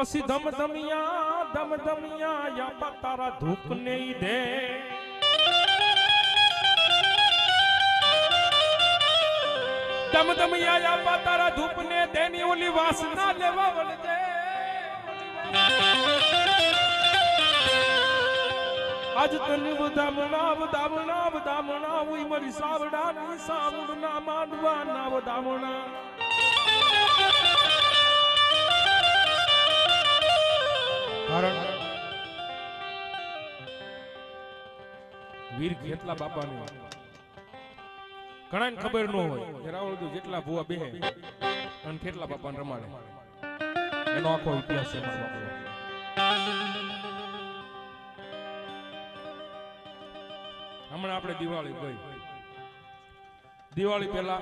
પછી ધમધમિયા યા તારા ધૂપ ને દે ધમધમિયા યા તારા ધૂપ ને દેની ઓલી વાસના લેવા વળજે આજ તને વધામણા ઉઈ મરી સાવડા ની સાવડા માંડવા ના વધામણા કારણ વીર ખેતલા બાપાને ઘણાને ખબર ન હોય કે રાવળ જેટલા ભૂવા બેહે અને ખેતલા બાપાને રમાડે એનો આખો ઇતિહાસ છે હમણાં આપણે દિવાળી ગઈ દિવાળી પહેલા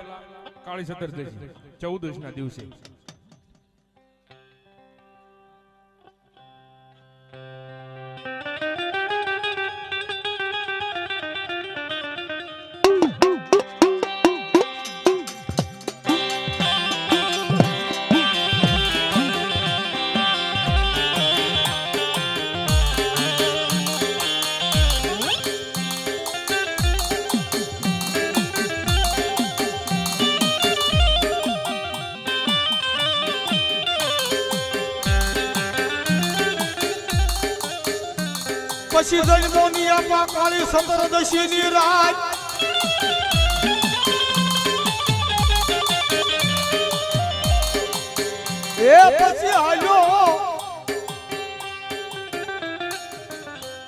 કાળી ચતુર્દશી 14 ના દિવસે પછી જન્મોની આપા કાળી ચતુર્દશી ની રાત એ પછી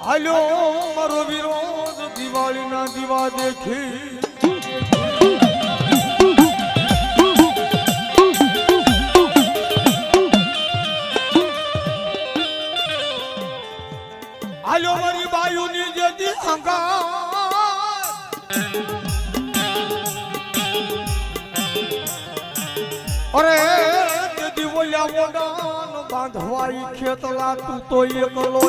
હાલ્યો મારો વિરોધ દિવાળી ના દીવા દેખી હાલો મારી બાયુની જેથી અંગાર અરે જેથી બોલ્યા મોડાન બાંધવાઈ ખેતલા તું તો એકલો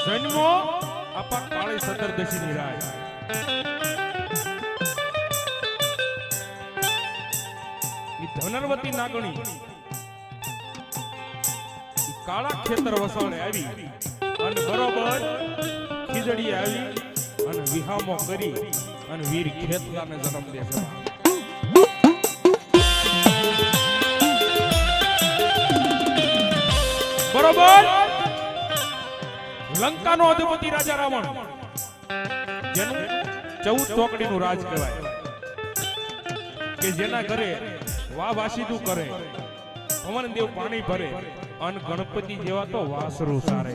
જન્મો આપા કાળી ચતુર્દશી ની રાત ધનરવતી નાગણી કાળા ખેતર વસાણે આવી અને બરોબર ખીજડી આવી અને વિહામો કરી અને વીર ખેતલાને જન્મ દે છે બરોબર લંકાનો અધિપતિ રાજા રાવણ જેનું 14 ચોકડીનું રાજ કહેવાય કે જેના ઘરે વાહ વાસીદું કરે પવન દેવ પાણી ભરે અને ગણપતિ જેવા તો વાસરું સારે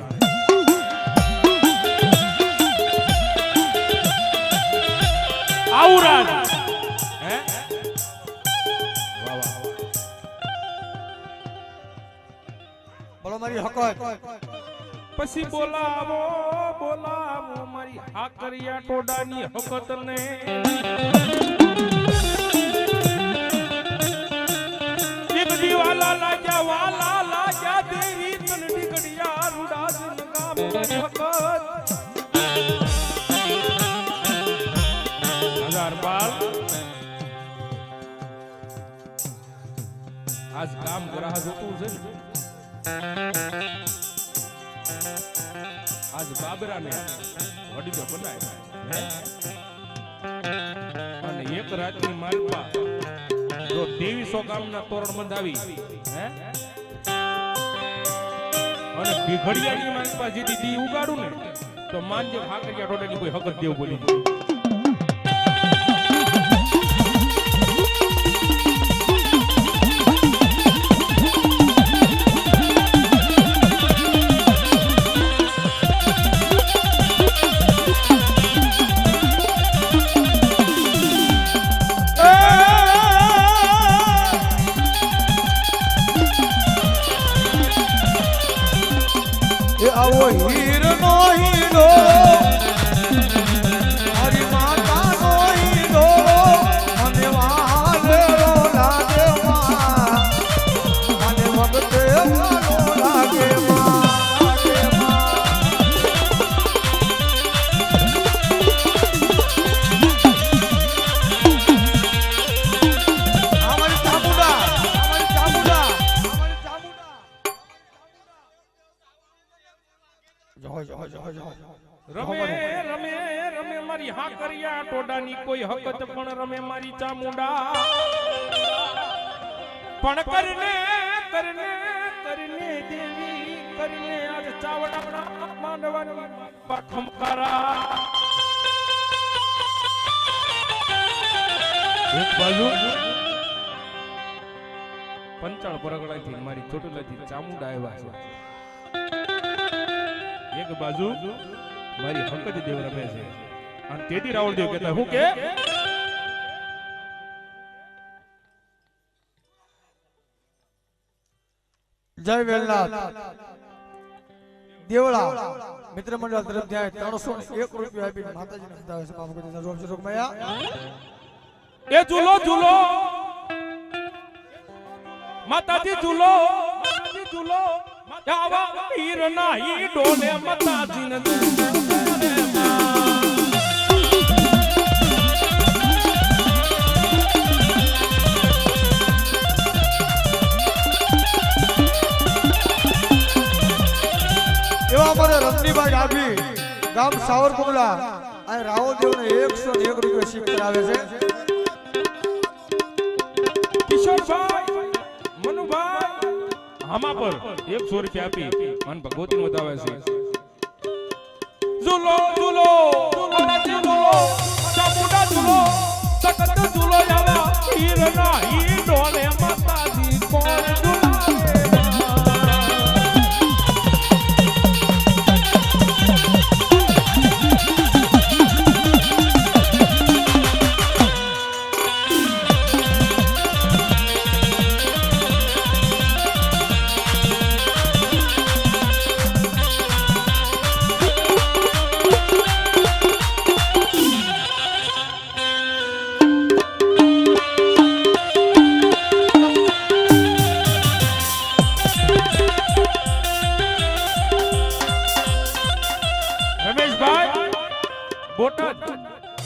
આવું રાજ હે વાહ વાહ બોલો મારી હકત પછી બોલાવો મારી હાકરિયા ટોડાની હકત ને વાલા લાગ્યા દેરી તન ડીકડિયા રૂડા દિન ગામ હકત હજાર બાલ આજ કામ ગ્રાહ જોતું છે આજ બાબરાને વડીલો બનાય અને એક રાતની માલપા જો 2300 ગામના તોરણ બંધાવી હે અને ભીખડિયાની માલપા જે દીદી ઉગાડું ને તો માનજે હાકરિયા ટોડાની કોઈ હકત દેવ બોલી આવો હીર નો હીરો હરી માતા નો હીરો મને વાલેલો લાગે માં મને વખતે વાલો લાગે રમે રમે રમે મારી હા કર્યા ટોડાની કોઈ હકત પણ રમે મારી ચામુંડા પણ કરને કરને કરને દેવી કરને આજ ચાવડા માંડવાની પાખમકારા એક બાજુ પંચાળ પરગડાથી મારી ચોટલાથી ચામુંડા આવ્યા છે એક બાજુ મારી હકત દેવ રમે છે અને તેથી રાવળ દેવ કહેતા હું કે જય વેલનાથ દેવળા મિત્ર મંડળ તરફ ત્યાં 301 રૂપિયા આપીને માતાજીને બતાવે છે બાપુ કૃષ્ણ રોમ શ્રી મયા એ ઝૂલો ઝૂલો માતાજી ઝૂલો આવા વીર નાહી ડોલે માતાજીને એવા અમારે રમણીભાઈ ડાભી ગામ સાવરકુંડલા અને રાવલદેવને 101 રૂપિયા શિફ્ટ કરાવે છે કિશોરભાઈ મનુભાઈ આમાં પર 100 રૂપિયા આપી અને ભગવતીને વધાવે છે ઝૂલો ઝૂલો ઝૂલો ચામુંડા ઝૂલો સખત ઝૂલો આવા વીર નાહી ડોલે માતાજી કોણ ઝૂલાવે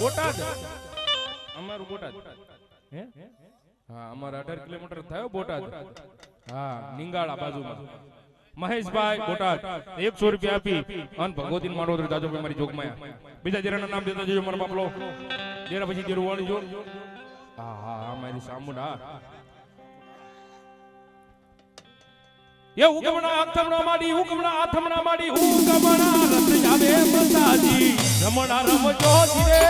બોટાદ અમારું બોટાદ હે હા અમારા 18 કિલોમીટર થયો બોટાદ હા નિંગાળા બાજુમાં મહેશભાઈ બોટાદ 100 રૂપિયા આપી અન ભગવતીન મારો જાજો મારી જોગમાયા બીજા જેરાના નામ દેતા જજો મારા બાપલો જેરા પછી જેરું વાળી જો હા હા મારી સામુંડા એ હુકમણા આથમણા માડી હુકમણા આથમણા માડી હુકમણા રસ જાવે માતાજી રમણા રમજો ધીરે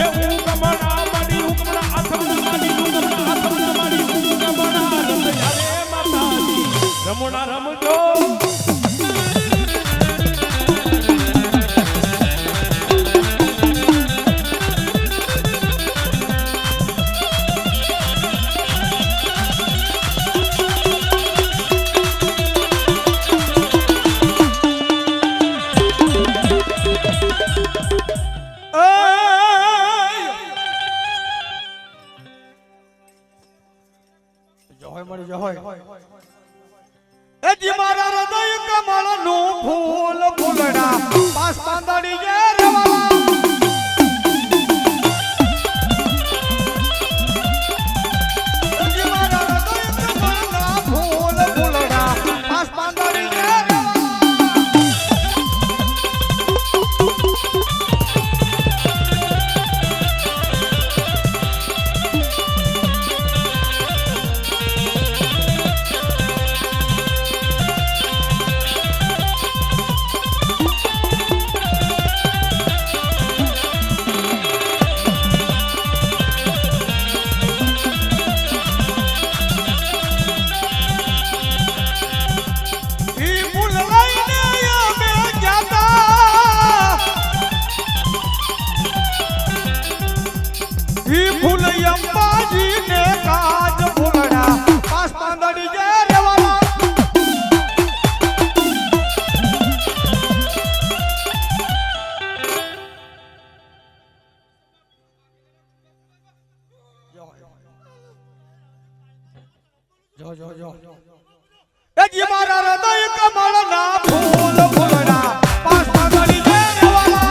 એ હુકમણા માડી હુકમણા આથમણા માડી હુકમણા આથમણા માડી હુકમણા રસ જાવે માતાજી રમણા રમજો એ જી મારા હૃદય કમળનું ફૂલ ફૂલડા પાસ પાંદડી જે રેવાલા જી મારા હૃદય કમળના ફૂલ ફૂલડા પાસ પાંદડી જે જો એ જી મારા હૃદય કમળના ફૂલ ફૂલડા પાસ પાંદડી જે રેવાલા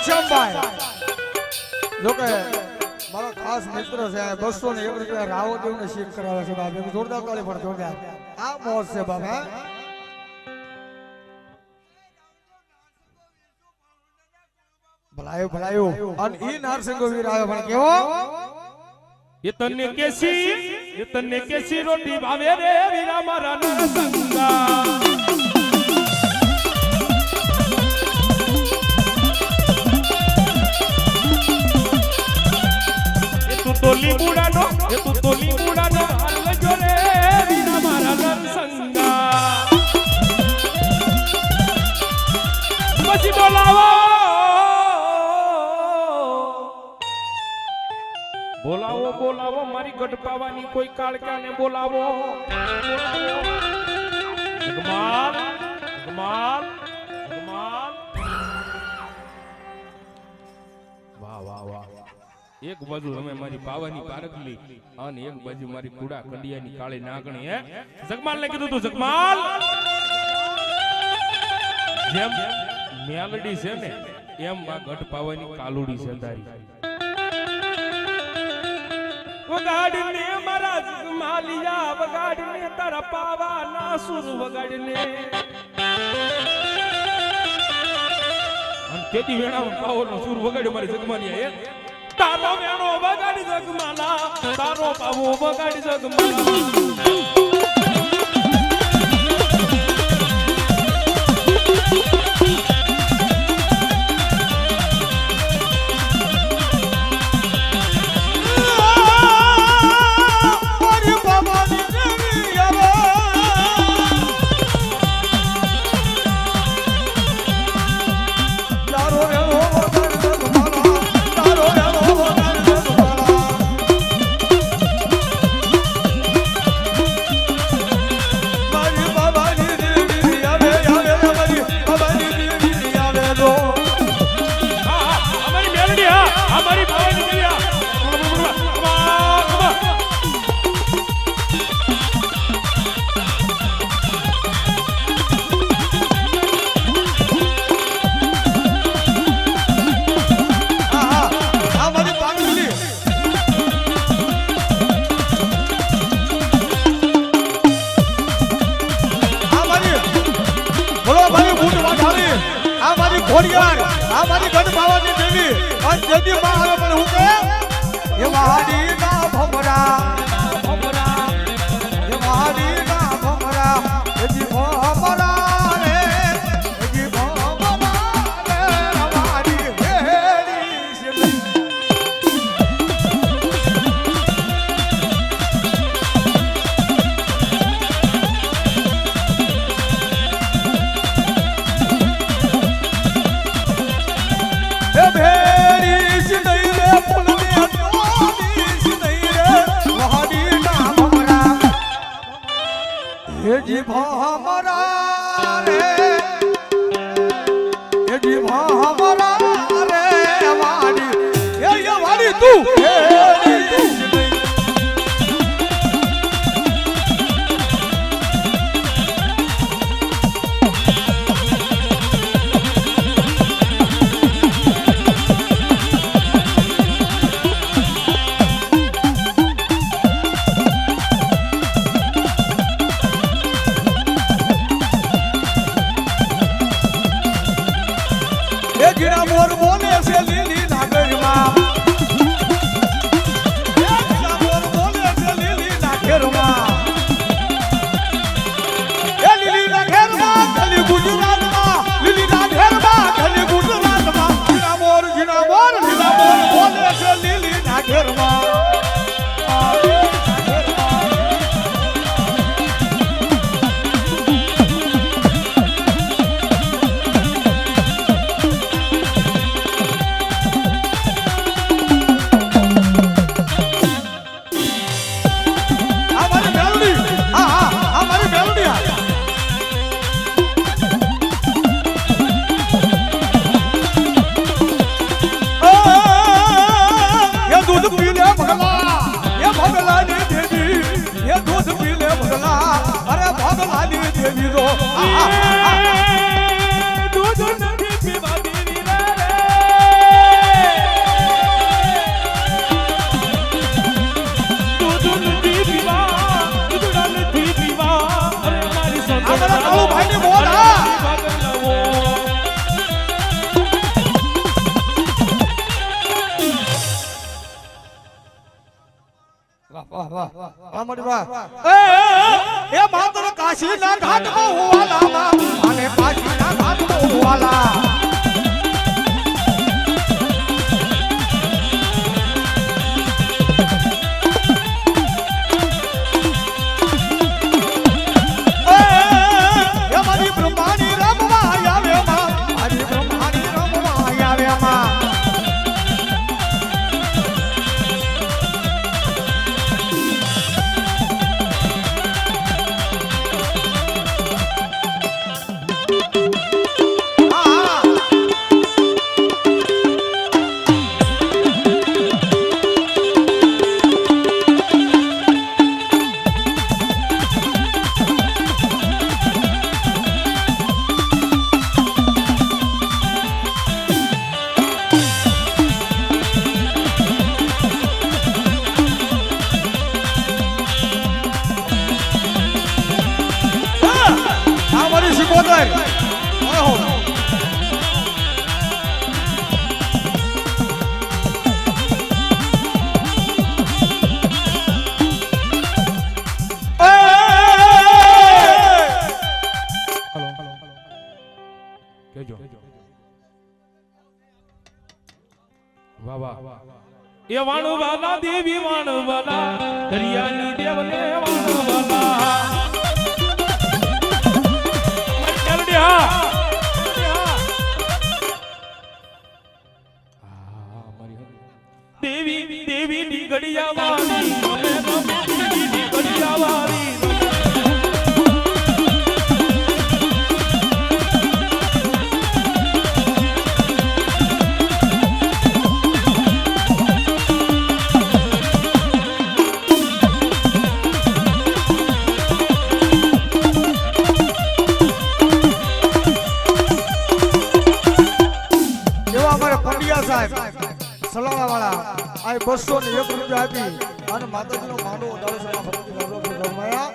ઘનશ્યામભાઈ જોકે મારો ખાસ મિત્ર છે 201 રૂપિયા રાવદેવ ને શીખ કરાવે છે બાપ એક જોરદાર તાળી પણ જોરદાર આ મોજ છે બાપ હે ભલાયો અને ઈ નારસિંગો વીર આવ્યો પણ કેવો એ તને કેસી રોટી ભાવે રે વીરા મારા નરસંગા તો લીંબુડાનો હાલ જો રે વીરા મારા નરસંગા પછી બોલાવો મારી ગઢપાવાની કોઈ કાળકાને બોલાવો જગમાલ વાહ એક બાજુ અમે મારી પાવાની પારકલી અને એક બાજુ મારી કુડા કંડિયાની કાળી નાગણી હે જગમાલ ને કીધું તું જગમાલ જેમ મેલડી છે ને એમ આ ગઢપાવાની કાલુડી છે તારી વગાડને મારા જગમાલિયા વગાડને તારા પાવા ના સુર વગાડને અને તેથી વેણામાં પાવોનો સુર વગાડ્યો મારી જગમાલિયા તારો વેણો વગાડી જગમાલા તારો પાવો વગાડી જગમાલા हमारी गढ़पावानी देवी और देवी मां आवे पण હું કે એ મહાડી ના ભમરા એ મહાડી ના ભમરા એજી ભમરા રે એજી ભમરા રે હમારી હેડી છે जी भमरा रे ये जी भमरा रे वाड़ी ये वाड़ी तू गिरा मोर बोले से लीली नागर मां गिरा मोर बोले से लीली नागर मां ए लीली नागर मां गली गुजरात मां लीली नागर मां गली गुजरात मां गिरा मोर बोले से लीली नागर मां વાહ વાહ મારી વાહ એ માત્ર કાશીના ઘાટમાં હુવાલા અને કાશીના ઘાટમાં હુવાલા એ વાણવાલા દેવી વાણવાલા દરિયાની દેવને વાણવાલા દેવી દેવી ની ગડિયા વાળી અમે દેવી ની ગડિયા વાળી સલાવાવાળા આ 201 રૂપિયા આપી અને માતાજીનો માંડો ઉડાડે છે રમાયા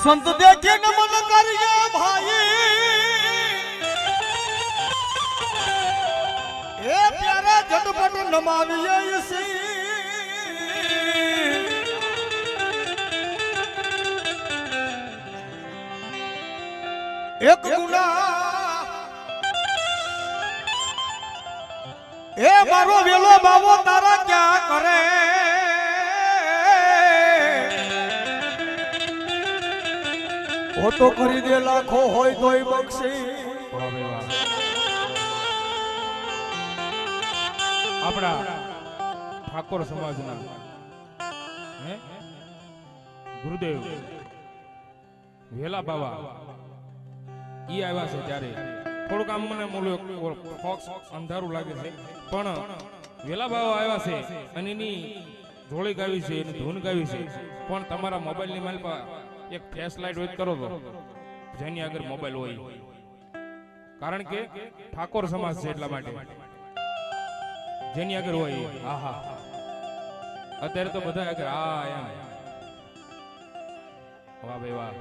સંત દેખે નમન કરીએ ભાઈ એ પ્યારા ઝટપટ નમાવીએ સી એક ગુના એ મારો વેલો બાવો તારા ક્યાં કરે તો કરી દે લાખો હોય તોય બક્ષી આપણા ઠાકોર સમાજના ગુરુદેવ વેલા બાવા ઈ આવ્યા છે ત્યારે થોડુંક આમ મને ફોક્સ અંધારું લાગે છે પણ વેલા બાવા આવ્યા છે અને એની જોડી ગાવી છે એની ધૂન ગાવી છે પણ તમારા મોબાઈલની માલપા એક ફ્લેશ લાઈટ હોય કરો તો જેની આગળ મોબાઈલ હોય કારણ કે ઠાકોર સમાજ છે એટલા માટે જેની આગળ હોય આહા અત્યારે તો બધા આગળ આ એમ વાહ ભાઈ વાહ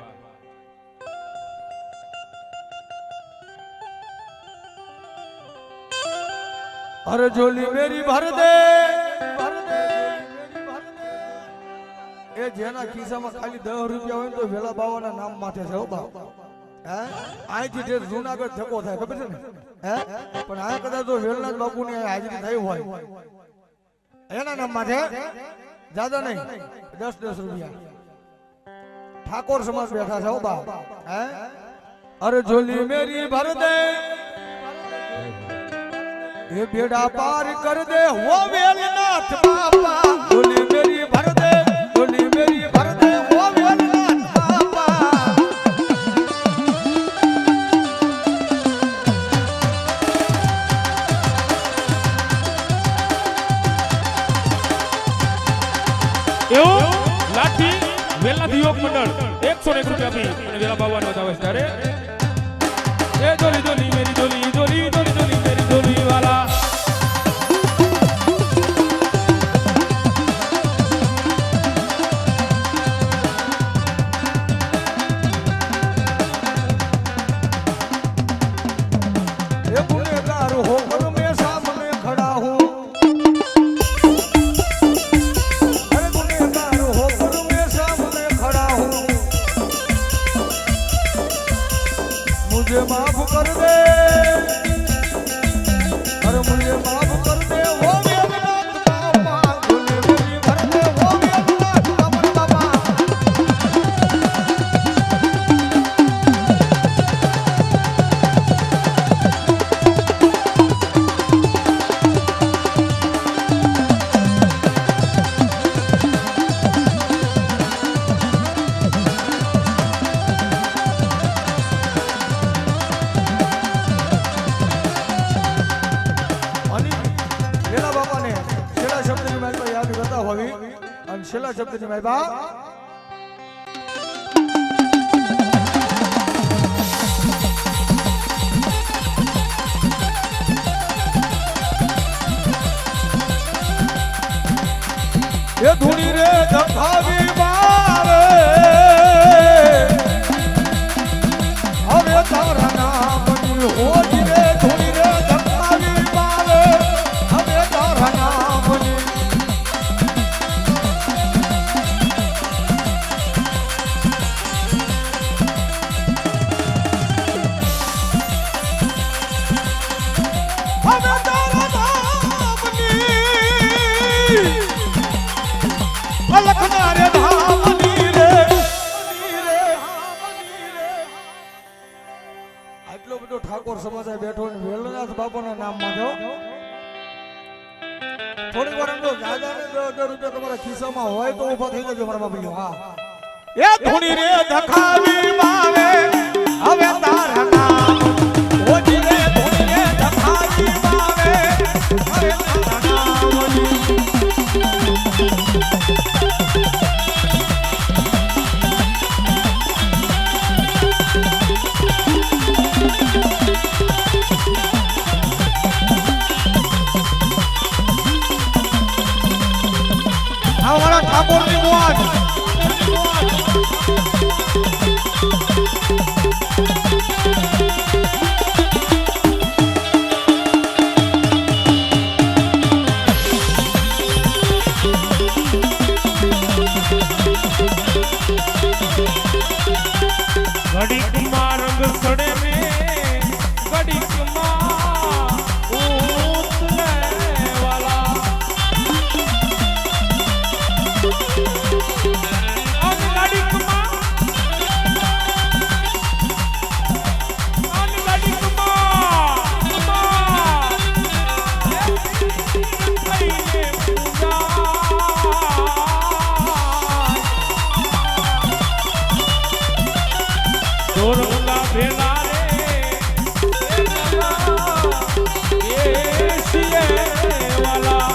અરે જોલી મેરી ભર દે એ જેના ખિસ્સામાં ખાલી 10 રૂપિયા હોય તો વેલા બાવાના નામ માથે છે હો બાપ હે અહીંથી જે જૂનાગઢ ધક્કો થાય ખબર છે ને હે પણ આ કદાચ તો વેલનાથ બાપુની હાજરી થઈ હોય એના નામ માથે જ્યાદા નહીં 10 રૂપિયા ઠાકોર સમાજ બેઠા છે હો બાપ હે અરે જોલી મેરી ભર દે એ બેડા પાર કર દે હો વેલનાથ બાપા જોલી મેરી ભર દે જોલી મેરી ભર દે હો વેલનાથ બાપા એવું લાઠી વેલનાથ યુવક મંડળ 101 રૂપિયા આપી અને વેલા બાવાનો બતાવે છે ત્યારે એ જોલી જોલી મેરી જોલી જોલી જોલી જોલી મેરી જોલી વાલા मुझे माफ कर दे, अरे मुझे माफ कर दे वो मेघनाथ बाबा, झोली मेरी भर दे वो मेघनाथ बाबा। છેલ્લા બાપાને છેલ્લા શબ્દની મારી યાદ કરતા હોવી અને છેલ્લા શબ્દની મારી બા એ ધૂણી રે ધખાવી મારે હવે તારા નામની હોજી રે ધૂણી રે ધખાવી મારે હવે તારા નામની હવે તારા નામની અલખના રે ધામની રે આટલો બધો ઠાકોર સમાજ બેઠો ને વેલનાથ બાપાના નામ માંડ્યો. થોડી વાર એમ તો દાદાને 10 રૂપિયા તમારા ખિસ્સામાં હોય તો ઊભા થઈ જજો મારા બાપુ. હા એ ધૂણી રે ધખાવી મારે હવે તારા નામ ઓજી રે ધૂણી રે ધખાવી મારે હવે તારા નામ. हमारा ठाकुर जी मुआज ઘડીક માં રંગ સડે ને ઘડીક માં ઉતરે વાલા અન ઘડીક માં કઈને પૂજા દોરંગા ભેલા રે એસીએ વાલા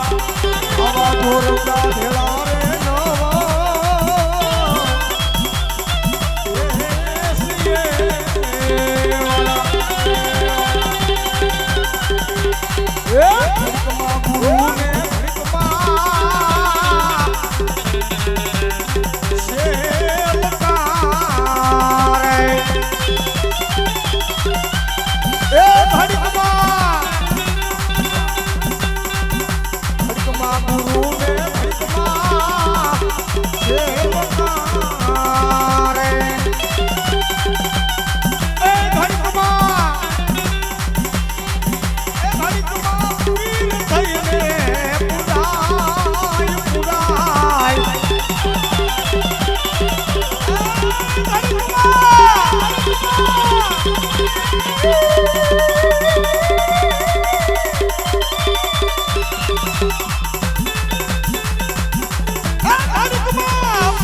આવા ધોરંગા ભેળા રે નવા એસીએ વાલા એ ભડકમાં ગુરુને ભડકમાં સેવકારે એ ભડકમાં ગુરુને ભડકમાં સેવકારે એ ભડકમાં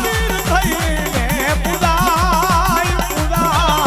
પીર થઈને પુરાય પુરાય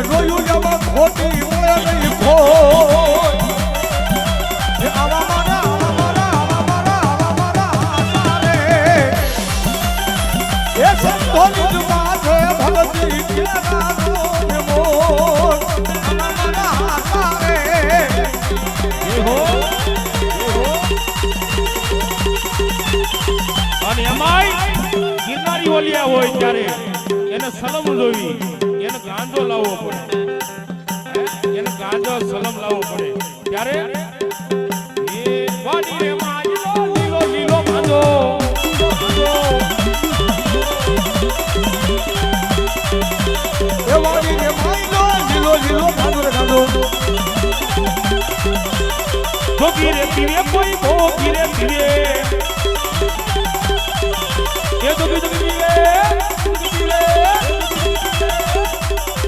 રોયું જવા ખોટી મળે નહીં ખોટ આવ્યા હોય ત્યારે એને સલમ જોવી, એને ગાંજો લાવવો પડે, એને ગાંજો સલમ લાવવો પડે ત્યારે એ વાડી રે માયલો લીલો લીલો ગાંજો એ વાડી રે માયલો લીલો લીલો ગાંજો રે ગાંજો ભોગી રે પીવે કોઈ ભોગી રે પીવે એ ભોગી પીવે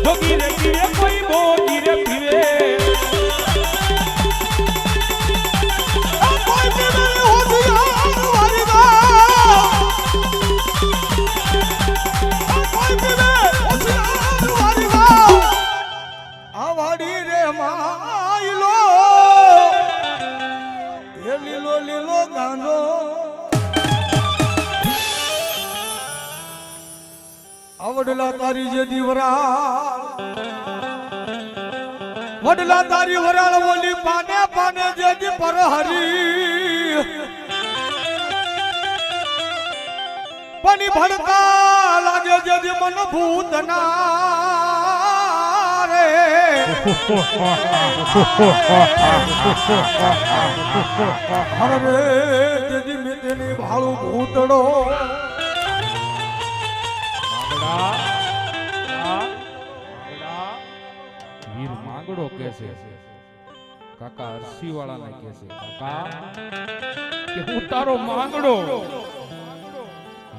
ભોગી રે પીવે કોઈ ભોગી રે પીવે કોઈ પીવે હોશિયાર વારીદા કોઈ પીવે હોશિયાર વારીદા આ વાડી રે માયલો એ લીલો લીલો ગાંજો આવડલા તારી જે દીવરા વડલા તારી વરાળ ઓલી પાને પાને જે દી પર હરી પાણી ભડકા લાગે જે દી મન ભૂતના રે હરે જે દી મિતની ભાળું ભૂતડો વીર માંગડો કે છે કાકા અરસી વાળાને કે છે કાકા કે હું તારો માંગડો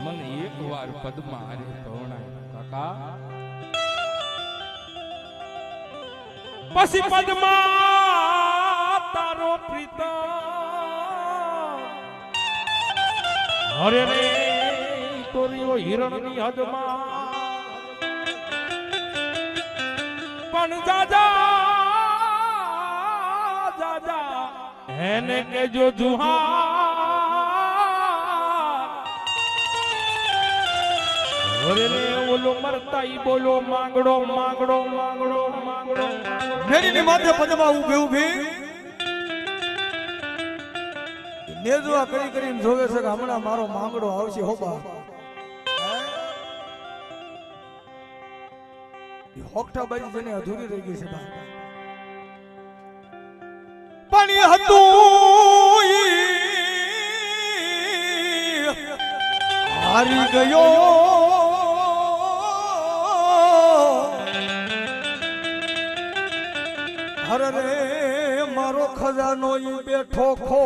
મને એકવાર પદમાં હારે તોણાય કાકા પછી પદમાં તારો પ્રીતમ હરે રે તોરીઓ હિરણની હદમાં પણ જાજા જાજા એને કે જો જુહા રે ઓલો મરતા ઈ બોલો માંગડો માંગડો માંગડો માંગડો મેરી ની માથે પદમાં ઊભી ઊભી નેજવા કરી કરીને જોવે છે કે હમણાં મારો માંગડો આવશે હોબા હોકઠા બાજી જેને અધૂરી રહી ગઈ છે પાણી હતું હારી ગયો હરે રે મારો ખજાનો ઈ બેઠો ખો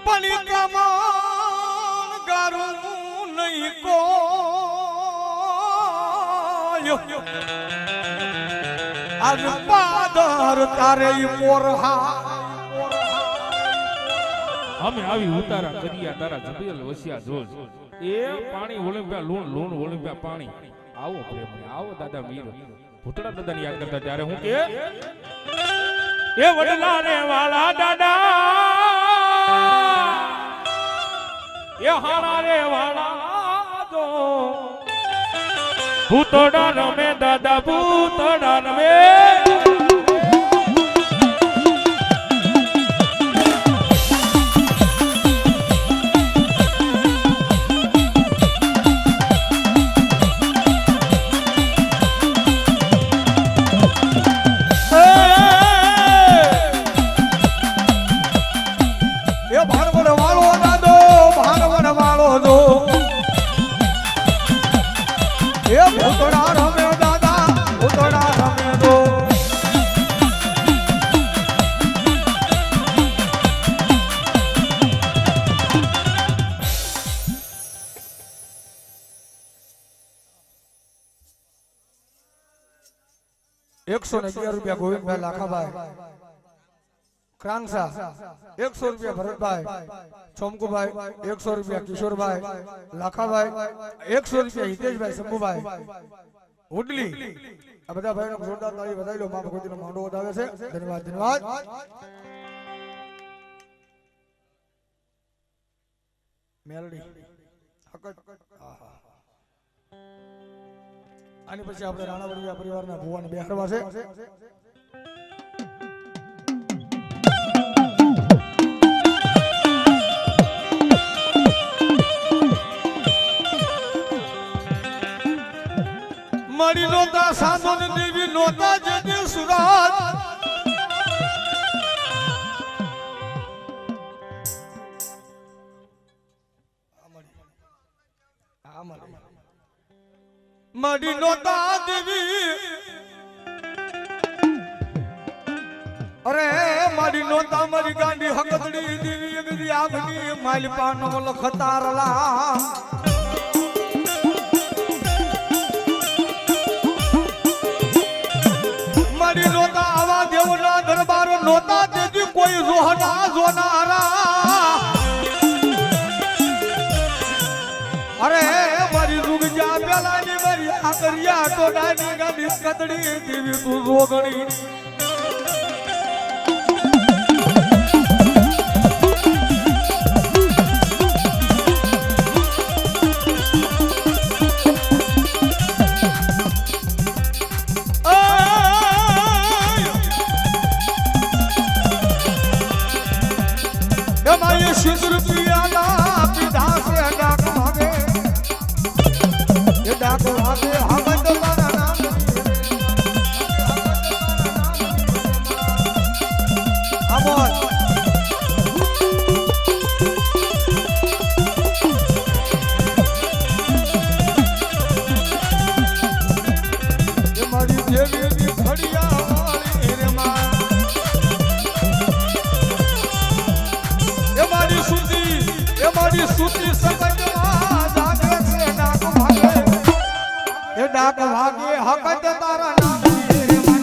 પાણી કામા ગારું નહીં કો આજ પાદર તારે પોરહા અમે આવી ઉતારા કર્યા તારા જબિયલ વસ્યા જોજ એ પાણી ઓળંપ્યા લૂણ લૂણ ઓળંપ્યા પાણી આવો પ્રેમ આવો દાદા મીર ભૂતડા દાદાને યાદ કરતા ત્યારે હું કે એ વડલા રે વાલા દાદા એ હારા રે વાલા જો ભૂતડા રમે દાદા ભૂતડા રમે ભૂતડા રમે દાદા ભૂતડા રમે દો 111 રૂપિયા ગોવિંદભાઈ લાખાભાઈ ક્રાંગસા 100 રૂપિયા ભરતભાઈ ચોમકુભાઈ 100 રૂપિયા કિશોરભાઈ લાખાભાઈ 100 રૂપિયા હિતેશભાઈ શંભુભાઈ ઉડલી આ બધા ભાઈનો જોરદાર તાળી વધાવી લો. મા ભગવતીનો માંડો વધાવે છે. ધન્યવાદ ધન્યવાદ. મેલડી આની પછી આપણે રાણાવડિયા પરિવારના ભુવાને બેહાડવા છે. મળી નોતા સાધો ને દેવી નોતા જને સુરાજ મળી નોતા દેવી અરે મારી નોતા મારી ગાંડી હકદડી દેવી એવી આગની માલપાનો લખતારલા મારી નોતા આવા દેવના દરબાર નોતા દેજી કોઈ રોહના જોનારા અરે મારી રૂગજા પેલાની મારી આગરિયા તો ડાની ગાંડી કદડી દેવી તું રોગણી સિંદૂર પિયાલા પીધા છે ડાક ભાગે એ ડાક ભાગે હમદ મારા નામ અમોલ એ મારી દેવીની ફળિયા વાળી રે માં મારી સુતી સમજમાં જાગે છે ડાક ભાગે એ ડાક ભાગે હકત તારા નામ